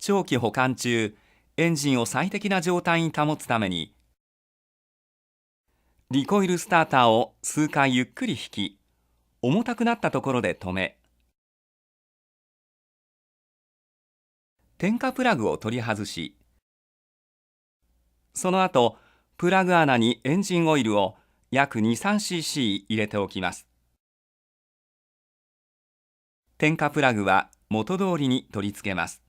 長期保管中、エンジンを最適な状態に保つために、リコイルスターターを数回ゆっくり引き、重たくなったところで止め、点火プラグを取り外し、その後、プラグ穴にエンジンオイルを約 2,3cc 入れておきます。点火プラグは元通りに取り付けます。